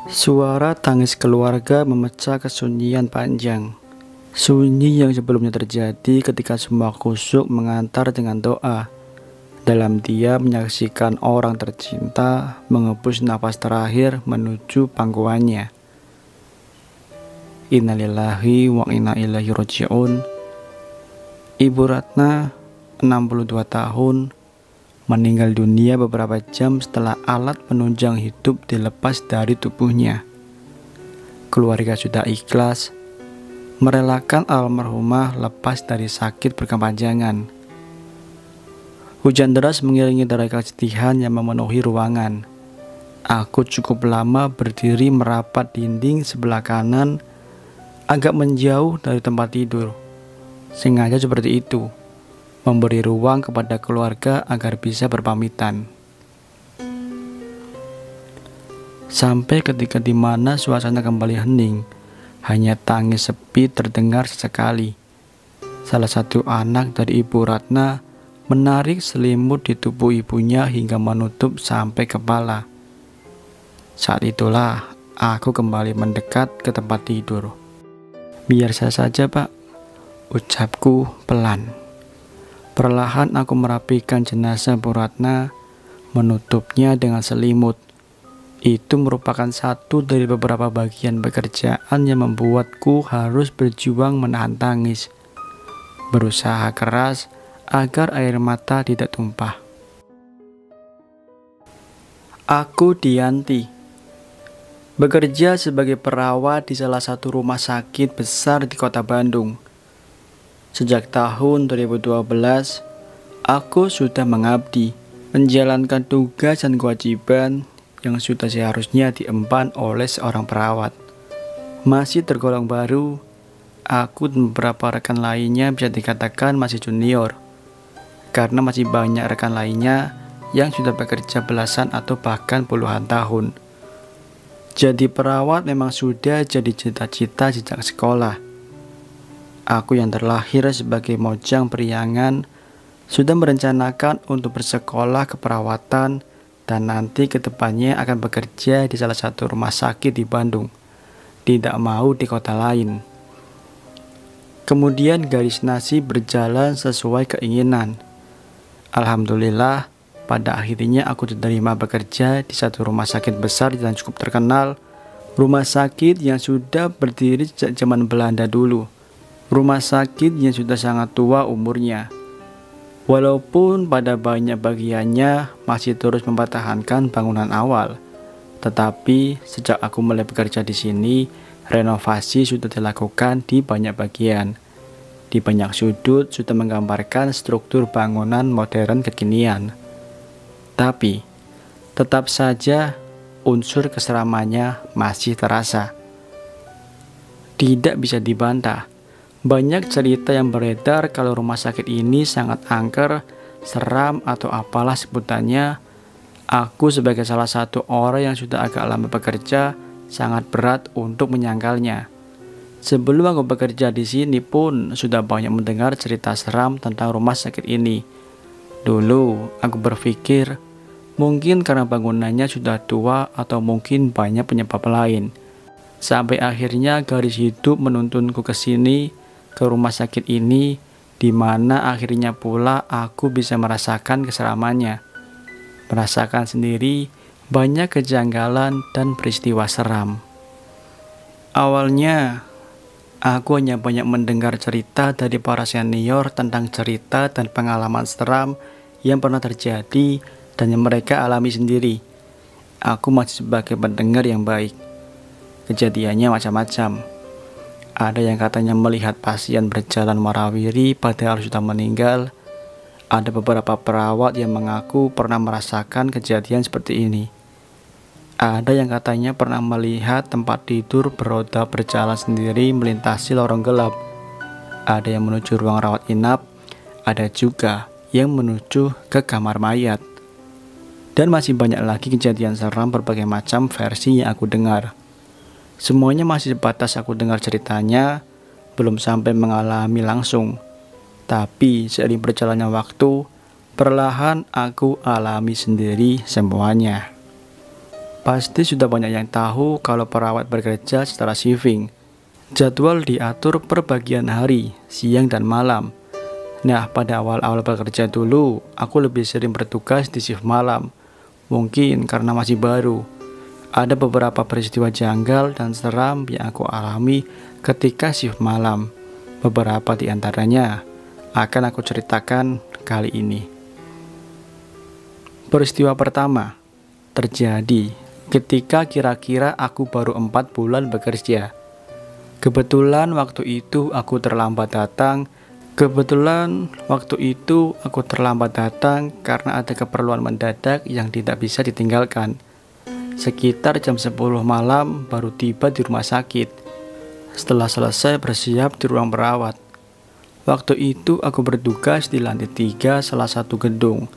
Suara tangis keluarga memecah kesunyian panjang. Sunyi yang sebelumnya terjadi ketika semua khusyuk mengantar dengan doa. Dalam dia menyaksikan orang tercinta menghembus nafas terakhir menuju pangkuannya. Innalillahi wa inna ilaihi raji'un. Ibu Ratna, 62 tahun, meninggal dunia beberapa jam setelah alat penunjang hidup dilepas dari tubuhnya. Keluarga sudah ikhlas, merelakan almarhumah lepas dari sakit berkepanjangan. Hujan deras mengiringi derai kesedihan yang memenuhi ruangan. Aku cukup lama berdiri merapat dinding sebelah kanan, agak menjauh dari tempat tidur. Sengaja seperti itu, memberi ruang kepada keluarga agar bisa berpamitan. Sampai ketika di mana suasana kembali hening, hanya tangis sepi terdengar sesekali. Salah satu anak dari Ibu Ratna menarik selimut di tubuh ibunya hingga menutup sampai kepala. Saat itulah aku kembali mendekat ke tempat tidur. "Biar saya saja, Pak," ucapku pelan. Perlahan aku merapikan jenazah Bu Ratna, menutupnya dengan selimut. Itu merupakan satu dari beberapa bagian pekerjaan yang membuatku harus berjuang menahan tangis, berusaha keras agar air mata tidak tumpah. Aku Dianti, bekerja sebagai perawat di salah satu rumah sakit besar di kota Bandung. Sejak tahun 2012, aku sudah mengabdi, menjalankan tugas dan kewajiban yang sudah seharusnya diemban oleh seorang perawat. Masih tergolong baru, aku dan beberapa rekan lainnya bisa dikatakan masih junior, karena masih banyak rekan lainnya yang sudah bekerja belasan atau bahkan puluhan tahun. Jadi perawat memang sudah jadi cita-cita sejak sekolah. Aku yang terlahir sebagai mojang priangan sudah merencanakan untuk bersekolah keperawatan dan nanti kedepannya akan bekerja di salah satu rumah sakit di Bandung, tidak mau di kota lain. Kemudian garis nasib berjalan sesuai keinginan. Alhamdulillah, pada akhirnya aku diterima bekerja di satu rumah sakit besar dan cukup terkenal, rumah sakit yang sudah berdiri sejak zaman Belanda dulu. Rumah sakit yang sudah sangat tua umurnya. Walaupun pada banyak bagiannya masih terus mempertahankan bangunan awal, tetapi sejak aku mulai bekerja di sini, renovasi sudah dilakukan di banyak bagian. Di banyak sudut sudah menggambarkan struktur bangunan modern kekinian. Tapi tetap saja unsur keseramannya masih terasa. Tidak bisa dibantah. Banyak cerita yang beredar kalau rumah sakit ini sangat angker, seram atau apalah sebutannya. Aku sebagai salah satu orang yang sudah agak lama bekerja, sangat berat untuk menyangkalnya. Sebelum aku bekerja di sini pun sudah banyak mendengar cerita seram tentang rumah sakit ini. Dulu aku berpikir mungkin karena bangunannya sudah tua atau mungkin banyak penyebab lain. Sampai akhirnya garis hidup menuntunku ke sini, ke rumah sakit ini, di mana akhirnya pula aku bisa merasakan keseramannya. Merasakan sendiri banyak kejanggalan dan peristiwa seram. Awalnya, aku hanya banyak mendengar cerita dari para senior tentang cerita dan pengalaman seram yang pernah terjadi dan yang mereka alami sendiri. Aku masih sebagai pendengar yang baik. Kejadiannya macam-macam. Ada yang katanya melihat pasien berjalan warawiri padahal sudah meninggal. Ada beberapa perawat yang mengaku pernah merasakan kejadian seperti ini. Ada yang katanya pernah melihat tempat tidur beroda berjalan sendiri melintasi lorong gelap. Ada yang menuju ruang rawat inap. Ada juga yang menuju ke kamar mayat. Dan masih banyak lagi kejadian seram berbagai macam versi yang aku dengar. Semuanya masih sebatas aku dengar ceritanya, belum sampai mengalami langsung. Tapi seiring berjalannya waktu, perlahan aku alami sendiri semuanya. Pasti sudah banyak yang tahu kalau perawat bekerja secara shifting. Jadwal diatur per bagian hari, siang dan malam. Nah, pada awal-awal bekerja dulu, aku lebih sering bertugas di shift malam. Mungkin karena masih baru. Ada beberapa peristiwa janggal dan seram yang aku alami ketika shift malam. Beberapa di antaranya akan aku ceritakan kali ini. Peristiwa pertama terjadi ketika kira-kira aku baru 4 bulan bekerja. Kebetulan waktu itu aku terlambat datang karena ada keperluan mendadak yang tidak bisa ditinggalkan. Sekitar jam 10 malam baru tiba di rumah sakit. Setelah selesai bersiap di ruang perawat. Waktu itu aku bertugas di lantai 3 salah satu gedung.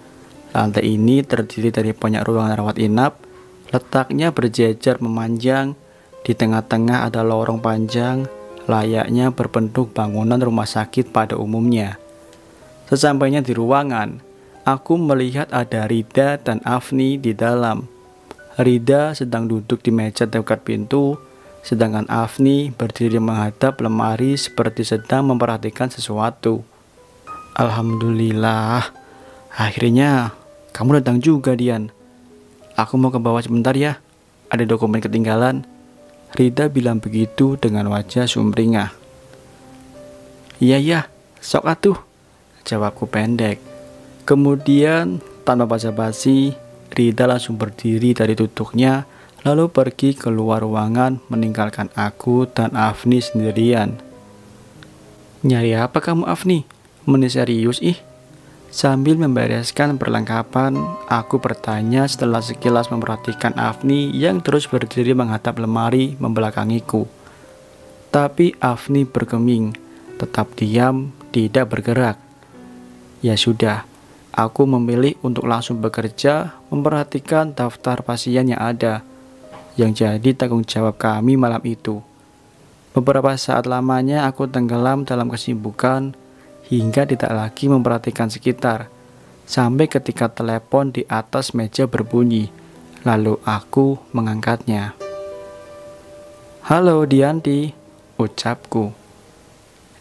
Lantai ini terdiri dari banyak ruangan rawat inap. Letaknya berjejer memanjang. Di tengah-tengah ada lorong panjang, layaknya berbentuk bangunan rumah sakit pada umumnya. Sesampainya di ruangan, aku melihat ada Rida dan Afni di dalam. Rida sedang duduk di meja dekat pintu, sedangkan Afni berdiri menghadap lemari seperti sedang memperhatikan sesuatu. Alhamdulillah, akhirnya kamu datang juga, Dian. Aku mau ke bawah sebentar ya, ada dokumen ketinggalan. Rida bilang begitu dengan wajah sumringah. Iya, sok atuh, jawabku pendek. Kemudian tanpa basa-basi, Rida langsung berdiri dari duduknya, lalu pergi keluar ruangan meninggalkan aku dan Afni sendirian. Nyari apa kamu, Afni? Meni serius ih. Sambil membereskan perlengkapan, aku bertanya setelah sekilas memperhatikan Afni yang terus berdiri menghadap lemari membelakangiku. Tapi Afni bergeming, tetap diam, tidak bergerak. Ya sudah, aku memilih untuk langsung bekerja memperhatikan daftar pasien yang ada, yang jadi tanggung jawab kami malam itu. Beberapa saat lamanya aku tenggelam dalam kesibukan, hingga tidak lagi memperhatikan sekitar, sampai ketika telepon di atas meja berbunyi, lalu aku mengangkatnya. Halo Dianti, ucapku.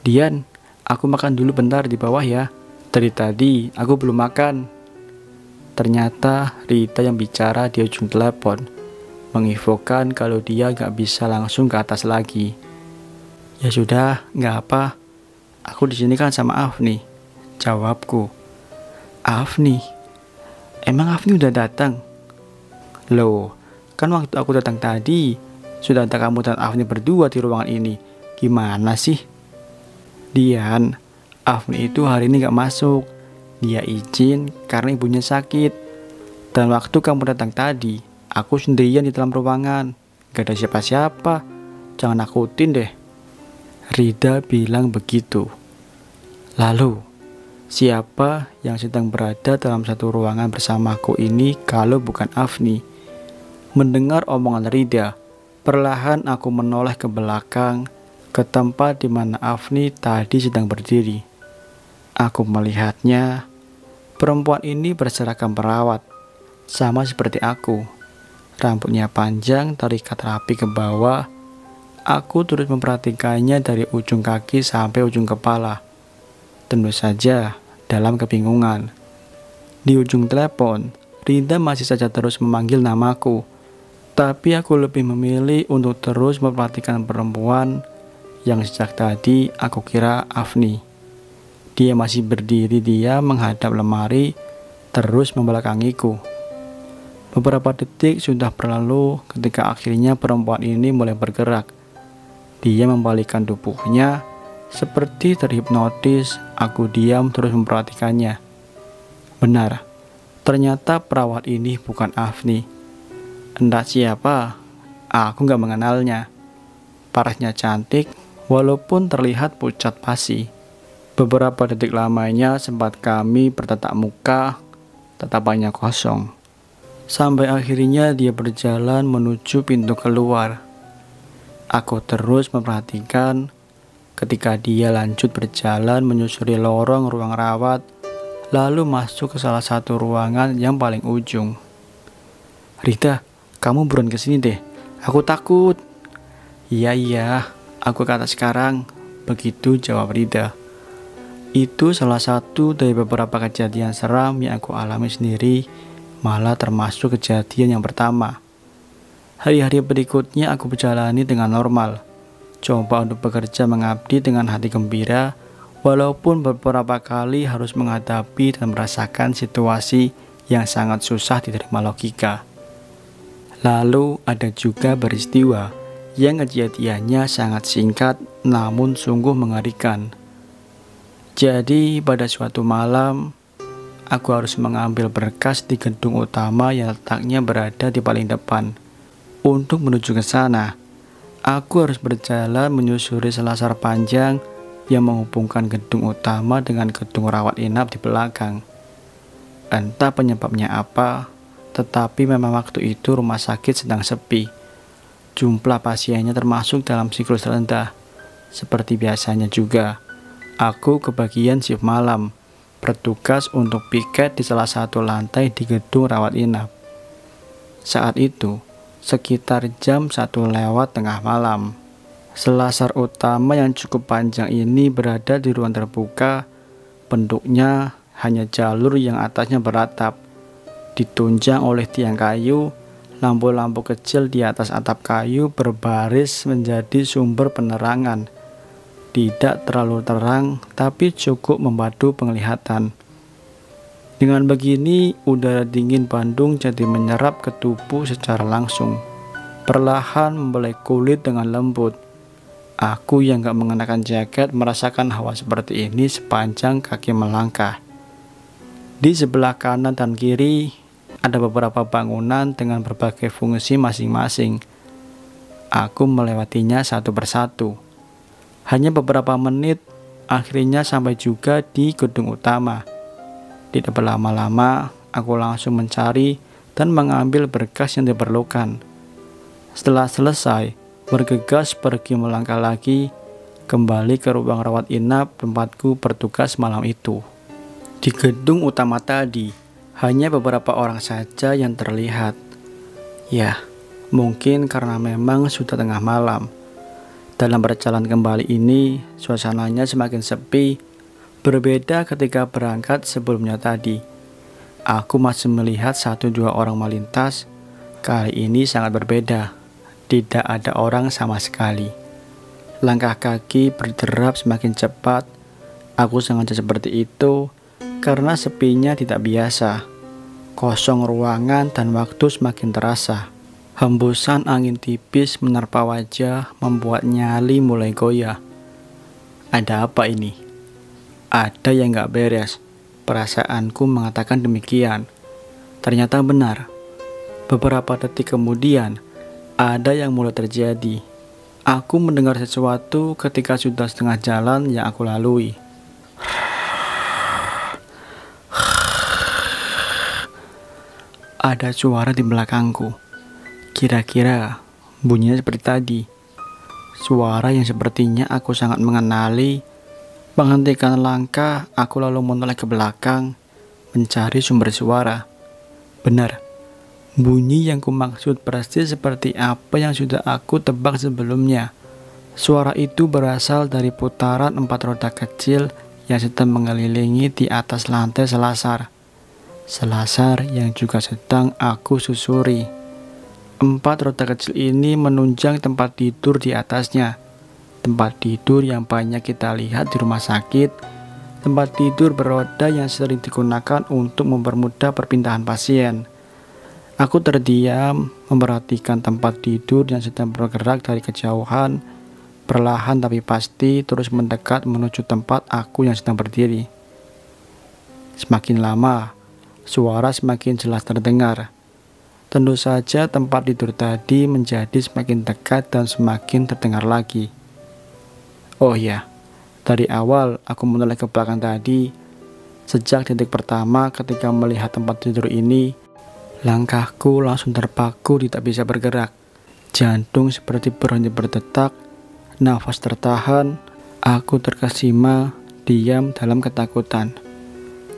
Dian, aku makan dulu bentar di bawah ya, dari tadi aku belum makan. Ternyata Rita yang bicara di ujung telepon, menginfokan kalau dia gak bisa langsung ke atas lagi. Ya sudah, gak apa. Aku di sini kan sama Afni, jawabku. Afni? Emang Afni udah datang? Loh, kan waktu aku datang tadi, sudah ada kamu dan Afni berdua di ruangan ini. Gimana sih? Dian, Afni itu hari ini gak masuk. Dia izin karena ibunya sakit. Dan waktu kamu datang tadi, aku sendirian di dalam ruangan. Gak ada siapa-siapa. Jangan nakutin deh. Rida bilang begitu. Lalu, siapa yang sedang berada dalam satu ruangan bersamaku ini kalau bukan Afni? Mendengar omongan Rida, perlahan aku menoleh ke belakang, ke tempat di mana Afni tadi sedang berdiri. Aku melihatnya, perempuan ini berseragam perawat, sama seperti aku. Rambutnya panjang, terikat rapi ke bawah. Aku terus memperhatikannya dari ujung kaki sampai ujung kepala. Tentu saja dalam kebingungan. Di ujung telepon, Rida masih saja terus memanggil namaku. Tapi aku lebih memilih untuk terus memperhatikan perempuan yang sejak tadi aku kira Afni. Dia masih berdiri diam menghadap lemari, terus membelakangiku. Beberapa detik sudah berlalu ketika akhirnya perempuan ini mulai bergerak. Dia membalikkan tubuhnya, seperti terhipnotis. Aku diam terus memperhatikannya. Benar, ternyata perawat ini bukan Afni. Entah siapa, aku gak mengenalnya. Parasnya cantik, walaupun terlihat pucat pasi. Beberapa detik lamanya sempat kami bertatap muka, tatapannya kosong. Sampai akhirnya dia berjalan menuju pintu keluar. Aku terus memperhatikan ketika dia lanjut berjalan menyusuri lorong ruang rawat, lalu masuk ke salah satu ruangan yang paling ujung. Rita, Kamu buruan kesini deh, aku takut. Iya, aku ke atas sekarang. Begitu jawab Rida. Itu salah satu dari beberapa kejadian seram yang aku alami sendiri, malah termasuk kejadian yang pertama. Hari-hari berikutnya aku berjalani dengan normal. Coba untuk bekerja mengabdi dengan hati gembira, walaupun beberapa kali harus menghadapi dan merasakan situasi yang sangat susah diterima logika. Lalu ada juga peristiwa yang kejadiannya sangat singkat namun sungguh mengerikan. Jadi pada suatu malam, aku harus mengambil berkas di gedung utama yang letaknya berada di paling depan. Untuk menuju ke sana, aku harus berjalan menyusuri selasar panjang yang menghubungkan gedung utama dengan gedung rawat inap di belakang. Entah penyebabnya apa, tetapi memang waktu itu rumah sakit sedang sepi. Jumlah pasiennya termasuk dalam siklus rendah. Seperti biasanya juga, aku kebagian shift malam, bertugas untuk piket di salah satu lantai di gedung rawat inap. Saat itu, sekitar jam 1 lewat tengah malam. Selasar utama yang cukup panjang ini berada di ruang terbuka. Bentuknya hanya jalur yang atasnya beratap, ditunjang oleh tiang kayu. Lampu-lampu kecil di atas atap kayu berbaris menjadi sumber penerangan. Tidak terlalu terang, tapi cukup membantu penglihatan. Dengan begini, udara dingin Bandung jadi menyerap ke tubuh secara langsung. Perlahan membelai kulit dengan lembut. Aku yang gak mengenakan jaket merasakan hawa seperti ini sepanjang kaki melangkah. Di sebelah kanan dan kiri, ada beberapa bangunan dengan berbagai fungsi masing-masing. Aku melewatinya satu persatu. Hanya beberapa menit, akhirnya sampai juga di gedung utama. Tidak berlama-lama, aku langsung mencari dan mengambil berkas yang diperlukan. Setelah selesai, bergegas pergi melangkah lagi, kembali ke ruang rawat inap tempatku bertugas malam itu. Di gedung utama tadi, hanya beberapa orang saja yang terlihat. Ya, mungkin karena memang sudah tengah malam. Dalam berjalan kembali ini, suasananya semakin sepi, berbeda ketika berangkat sebelumnya tadi. Aku masih melihat 1-2 orang melintas, kali ini sangat berbeda. Tidak ada orang sama sekali. Langkah kaki berderap semakin cepat. Aku sengaja seperti itu, karena sepinya tidak biasa. Kosong ruangan dan waktu semakin terasa. Hembusan angin tipis menerpa wajah membuat nyali mulai goyah. Ada apa ini? Ada yang gak beres. Perasaanku mengatakan demikian. Ternyata benar. Beberapa detik kemudian, ada yang mulai terjadi. Aku mendengar sesuatu ketika sudah setengah jalan yang aku lalui. Ada suara di belakangku. Kira-kira bunyinya seperti tadi. Suara yang sepertinya aku sangat mengenali. Menghentikan langkah, aku lalu menoleh ke belakang, mencari sumber suara. Benar, bunyi yang kumaksud persis seperti apa yang sudah aku tebak sebelumnya. Suara itu berasal dari putaran 4 roda kecil yang sedang mengelilingi di atas lantai selasar. Selasar yang juga sedang aku susuri. 4 roda kecil ini menunjang tempat tidur di atasnya. Tempat tidur yang banyak kita lihat di rumah sakit. Tempat tidur beroda yang sering digunakan untuk mempermudah perpindahan pasien. Aku terdiam, memperhatikan tempat tidur yang sedang bergerak dari kejauhan, perlahan tapi pasti terus mendekat menuju tempat aku yang sedang berdiri. Semakin lama, suara semakin jelas terdengar. Tentu saja tempat tidur tadi menjadi semakin dekat dan semakin terdengar lagi. Oh ya, dari awal aku menoleh ke belakang tadi. Sejak detik pertama ketika melihat tempat tidur ini, langkahku langsung terpaku tidak bisa bergerak. Jantung seperti berhenti berdetak, nafas tertahan, aku terkesima, diam dalam ketakutan.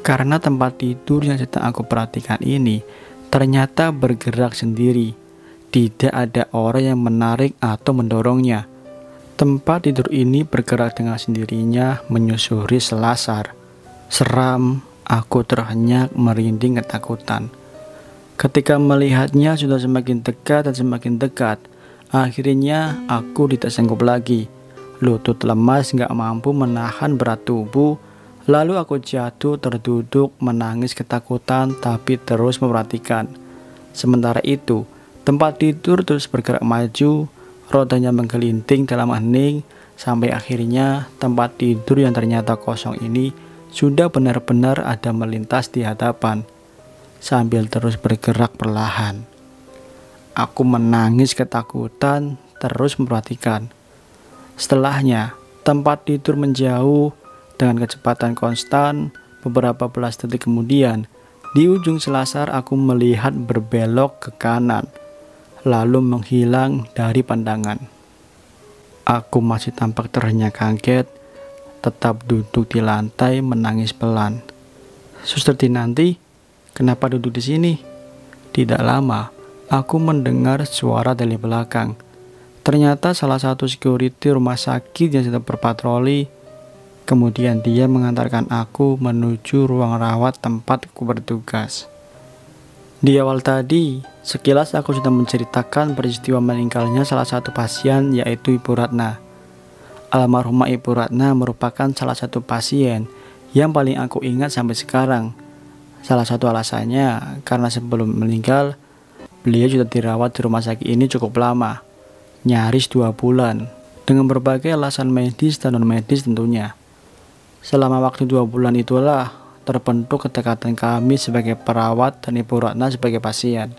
Karena tempat tidur yang sedang aku perhatikan ini ternyata bergerak sendiri, Tidak ada orang yang menarik atau mendorongnya. Tempat tidur ini bergerak dengan sendirinya menyusuri selasar. Seram, aku terhenyak merinding ketakutan. Ketika melihatnya sudah semakin dekat dan semakin dekat, akhirnya aku tidak sanggup lagi. Lutut lemas gak mampu menahan berat tubuh. Lalu aku jatuh terduduk menangis ketakutan tapi terus memperhatikan. Sementara itu, tempat tidur terus bergerak maju. Rodanya menggelinting dalam hening, sampai akhirnya tempat tidur yang ternyata kosong ini sudah benar-benar ada melintas di hadapan, sambil terus bergerak perlahan. Aku menangis ketakutan, terus memperhatikan. Setelahnya, tempat tidur menjauh dengan kecepatan konstan. Beberapa belas detik kemudian, di ujung selasar aku melihat berbelok ke kanan, lalu menghilang dari pandangan. Aku masih tampak terhenyak kaget, tetap duduk di lantai menangis pelan. "Suster Dinanti, kenapa duduk di sini?" Tidak lama, aku mendengar suara dari belakang. Ternyata salah satu security rumah sakit yang sedang berpatroli. Kemudian dia mengantarkan aku menuju ruang rawat tempat aku bertugas. Di awal tadi, sekilas aku sudah menceritakan peristiwa meninggalnya salah satu pasien, yaitu Ibu Ratna. Almarhumah Ibu Ratna merupakan salah satu pasien yang paling aku ingat sampai sekarang. Salah satu alasannya karena sebelum meninggal, beliau sudah dirawat di rumah sakit ini cukup lama, nyaris 2 bulan, dengan berbagai alasan medis dan non-medis tentunya. Selama waktu 2 bulan itulah terbentuk kedekatan kami sebagai perawat dan Ibu Ratna sebagai pasien.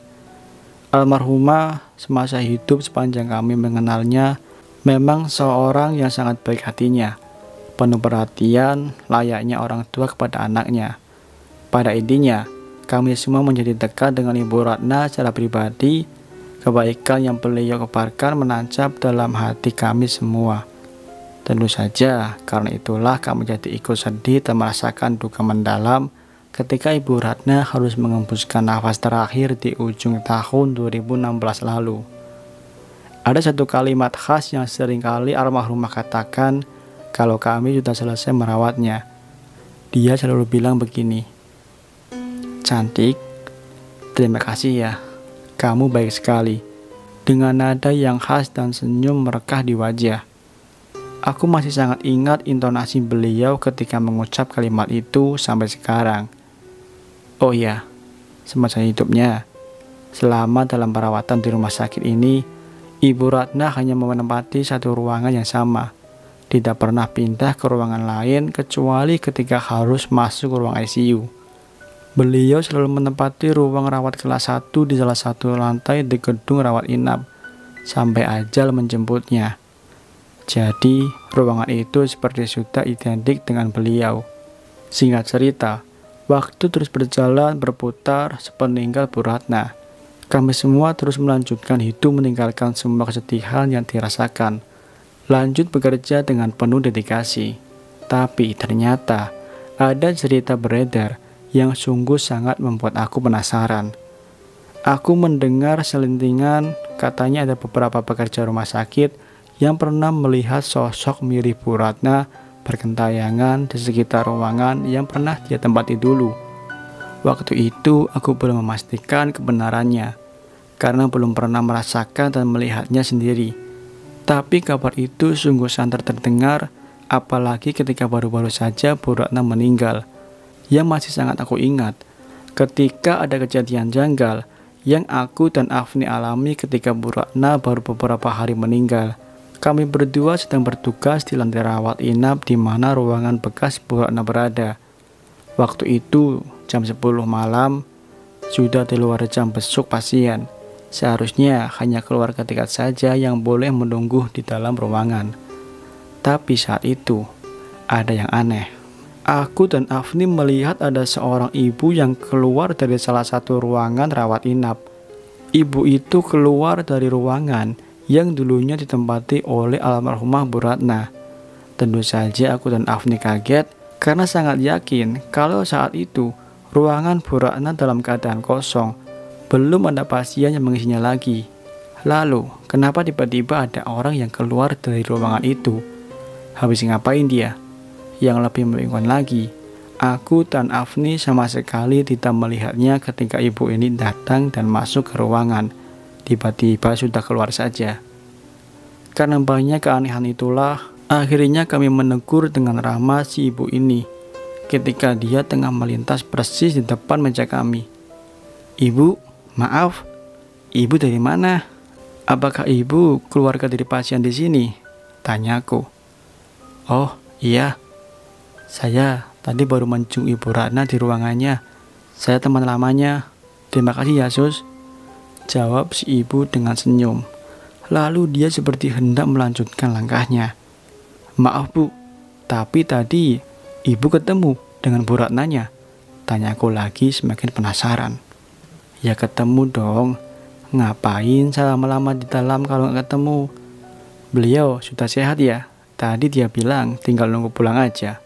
Almarhumah semasa hidup sepanjang kami mengenalnya memang seorang yang sangat baik hatinya, penuh perhatian layaknya orang tua kepada anaknya. Pada intinya, kami semua menjadi dekat dengan Ibu Ratna secara pribadi. Kebaikan yang beliau kebarkan menancap dalam hati kami semua. Tentu saja, karena itulah kami jadi ikut sedih dan merasakan duka mendalam ketika Ibu Ratna harus mengembuskan nafas terakhir di ujung tahun 2016 lalu. Ada satu kalimat khas yang seringkali almarhumah katakan kalau kami sudah selesai merawatnya. Dia selalu bilang begini, "Cantik, terima kasih ya, kamu baik sekali," dengan nada yang khas dan senyum merekah di wajah. Aku masih sangat ingat intonasi beliau ketika mengucap kalimat itu sampai sekarang. Oh ya, semasa hidupnya, selama dalam perawatan di rumah sakit ini, Ibu Ratna hanya menempati satu ruangan yang sama. Tidak pernah pindah ke ruangan lain kecuali ketika harus masuk ke ruang ICU. Beliau selalu menempati ruang rawat kelas 1 di salah satu lantai di gedung rawat inap, sampai ajal menjemputnya. Jadi, ruangan itu seperti sudah identik dengan beliau. Singkat cerita, waktu terus berjalan berputar sepeninggal Bu Ratna. Kami semua terus melanjutkan hidup meninggalkan semua kesedihan yang dirasakan. Lanjut bekerja dengan penuh dedikasi. Tapi ternyata ada cerita beredar yang sungguh sangat membuat aku penasaran. Aku mendengar selentingan katanya ada beberapa pekerja rumah sakit yang pernah melihat sosok mirip Bu Ratna bergentayangan di sekitar ruangan yang pernah dia tempati dulu. Waktu itu aku belum memastikan kebenarannya, karena belum pernah merasakan dan melihatnya sendiri. Tapi kabar itu sungguh santer terdengar, apalagi ketika baru-baru saja Bu Ratna meninggal. Yang masih sangat aku ingat, ketika ada kejadian janggal yang aku dan Afni alami ketika Bu Ratna baru beberapa hari meninggal. Kami berdua sedang bertugas di lantai rawat inap di mana ruangan bekas Bu Ratna berada. Waktu itu jam 10 malam, sudah di luar jam besuk pasien. Seharusnya hanya keluarga dekat saja yang boleh menunggu di dalam ruangan. Tapi saat itu ada yang aneh. Aku dan Afni melihat ada seorang ibu yang keluar dari salah satu ruangan rawat inap. Ibu itu keluar dari ruangan yang dulunya ditempati oleh almarhumah Bu Ratna. Tentu saja aku dan Afni kaget karena sangat yakin kalau saat itu ruangan Bu Ratna dalam keadaan kosong. Belum ada pasien yang mengisinya lagi. Lalu, kenapa tiba-tiba ada orang yang keluar dari ruangan itu? Habis ngapain dia? Yang lebih membingungkan lagi, aku dan Afni sama sekali tidak melihatnya ketika ibu ini datang dan masuk ke ruangan. Tiba-tiba sudah keluar saja. Karena banyak keanehan itulah, akhirnya kami menegur dengan ramah si ibu ini ketika dia tengah melintas persis di depan meja kami. "Ibu, maaf, ibu dari mana? Apakah ibu keluarga dari pasien di sini?" tanyaku. "Oh, iya. Saya tadi baru menjumpai Ibu Ratna di ruangannya. Saya teman lamanya. Terima kasih ya, Sus," jawab si ibu dengan senyum. Lalu dia seperti hendak melanjutkan langkahnya. "Maaf Bu, tapi tadi ibu ketemu dengan Bu Ratnanya?" tanyaku lagi semakin penasaran. "Ya ketemu dong. Ngapain saya lama-lama di dalam kalau nggak ketemu? Beliau sudah sehat ya? Tadi dia bilang tinggal nunggu pulang aja."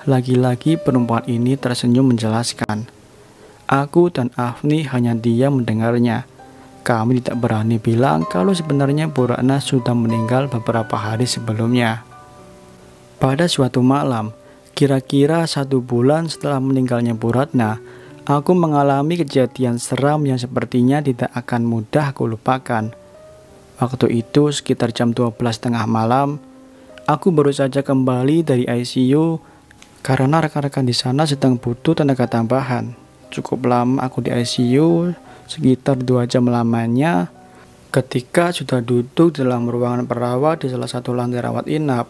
Lagi-lagi perempuan ini tersenyum menjelaskan. Aku dan Afni hanya diam mendengarnya. Kami tidak berani bilang kalau sebenarnya Bu Ratna sudah meninggal beberapa hari sebelumnya. Pada suatu malam, kira-kira 1 bulan setelah meninggalnya Bu Ratna, aku mengalami kejadian seram yang sepertinya tidak akan mudah aku lupakan. Waktu itu sekitar jam 12.30 malam, aku baru saja kembali dari ICU karena rekan-rekan di sana sedang butuh tenaga tambahan. Cukup lama aku di ICU, sekitar 2 jam lamanya. Ketika sudah duduk dalam ruangan perawat di salah satu lantai rawat inap,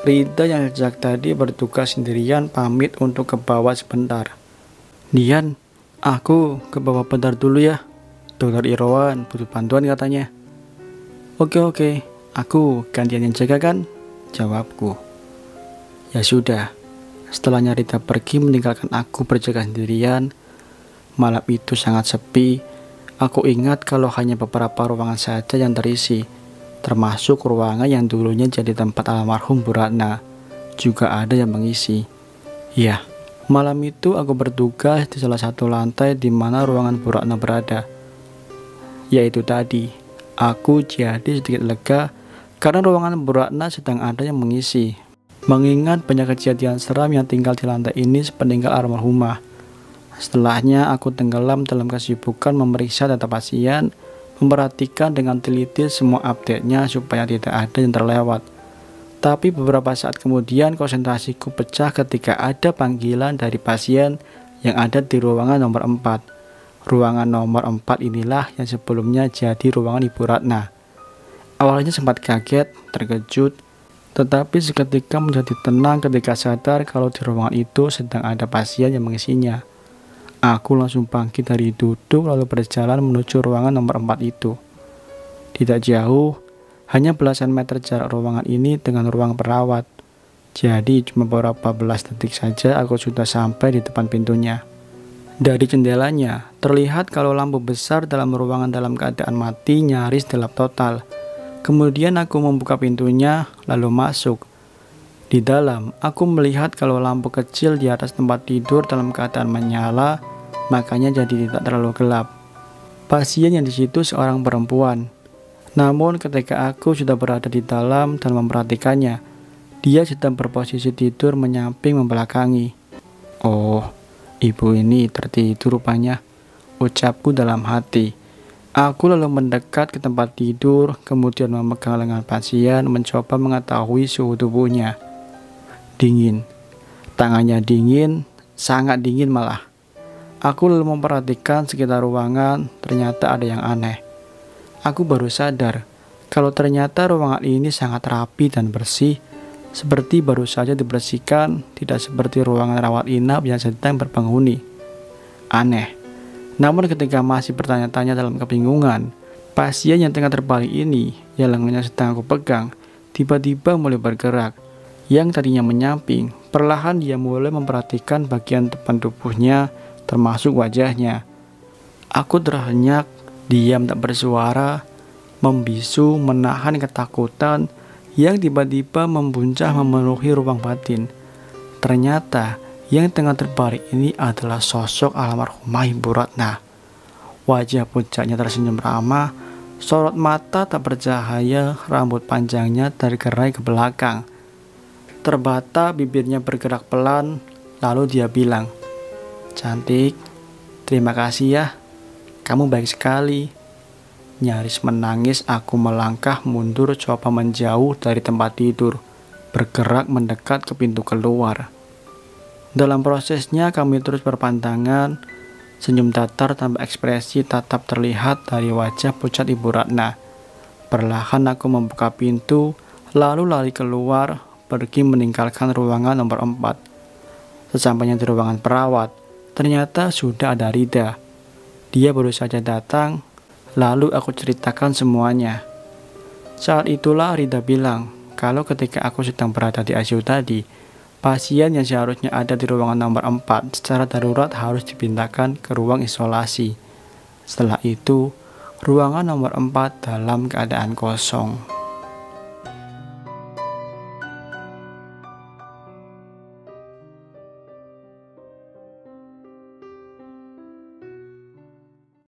Rida yang sejak tadi bertugas sendirian pamit untuk ke bawah sebentar. "Dian, aku ke bawah bentar dulu ya. Dokter Irawan butuh bantuan katanya." Oke, aku gantian yang jaga kan?" jawabku. Ya sudah, setelahnya Rida pergi meninggalkan aku berjaga sendirian. Malam itu sangat sepi. Aku ingat kalau hanya beberapa ruangan saja yang terisi, termasuk ruangan yang dulunya jadi tempat almarhum Bu Ratna. Juga ada yang mengisi. Ya, malam itu aku bertugas di salah satu lantai di mana ruangan Bu Ratna berada. Yaitu tadi, aku jadi sedikit lega karena ruangan Bu Ratna sedang ada yang mengisi. Mengingat banyak kejadian seram yang tinggal di lantai ini sepeninggal almarhumah. Setelahnya aku tenggelam dalam kesibukan memeriksa data pasien, memperhatikan dengan teliti semua update-nya supaya tidak ada yang terlewat. Tapi beberapa saat kemudian konsentrasiku pecah ketika ada panggilan dari pasien yang ada di ruangan nomor 4. Ruangan nomor 4 inilah yang sebelumnya jadi ruangan Ibu Ratna. Awalnya sempat kaget, terkejut, tetapi seketika menjadi tenang ketika sadar kalau di ruangan itu sedang ada pasien yang mengisinya. Aku langsung bangkit dari duduk lalu berjalan menuju ruangan nomor 4 itu. Tidak jauh, hanya belasan meter jarak ruangan ini dengan ruang perawat. Jadi cuma beberapa belas detik saja aku sudah sampai di depan pintunya. Dari jendelanya, terlihat kalau lampu besar dalam ruangan dalam keadaan mati nyaris gelap total. Kemudian aku membuka pintunya lalu masuk. Di dalam, aku melihat kalau lampu kecil di atas tempat tidur dalam keadaan menyala, makanya jadi tidak terlalu gelap. Pasien yang di situ seorang perempuan. Namun ketika aku sudah berada di dalam dan memperhatikannya, dia sedang berposisi tidur menyamping membelakangi. "Oh, ibu ini tertidur rupanya," ucapku dalam hati. Aku lalu mendekat ke tempat tidur, kemudian memegang lengan pasien, mencoba mengetahui suhu tubuhnya. Dingin. Tangannya dingin, sangat dingin malah. Aku lalu memperhatikan sekitar ruangan, ternyata ada yang aneh. Aku baru sadar kalau ternyata ruangan ini sangat rapi dan bersih, seperti baru saja dibersihkan, tidak seperti ruangan rawat inap yang sedang berpenghuni. Aneh. Namun ketika masih bertanya-tanya dalam kebingungan, pasien yang tengah terbaring ini, yang lengannya sedang aku pegang, tiba-tiba mulai bergerak. Yang tadinya menyamping, perlahan dia mulai memperhatikan bagian depan tubuhnya, termasuk wajahnya. Aku terhenyak, diam tak bersuara, membisu, menahan ketakutan yang tiba-tiba membuncah memenuhi ruang batin. Ternyata yang tengah terbaring ini adalah sosok almarhumah Ibu Ratna. Wajah puncaknya tersenyum ramah, Sorot mata tak bercahaya, rambut panjangnya tergerai ke belakang. Terbata bibirnya bergerak pelan, lalu dia bilang, "Cantik, terima kasih ya, kamu baik sekali." Nyaris menangis aku melangkah mundur coba menjauh dari tempat tidur, bergerak mendekat ke pintu keluar. Dalam prosesnya kami terus berpandangan, senyum datar tanpa ekspresi tetap terlihat dari wajah pucat Ibu Ratna. Perlahan aku membuka pintu, lalu lari keluar, pergi meninggalkan ruangan nomor 4. Sesampainya di ruangan perawat, ternyata sudah ada Rida. Dia baru saja datang, lalu aku ceritakan semuanya. Saat itulah Rida bilang, kalau ketika aku sedang berada di ICU tadi, pasien yang seharusnya ada di ruangan nomor 4 secara darurat harus dipindahkan ke ruang isolasi. Setelah itu, ruangan nomor 4 dalam keadaan kosong.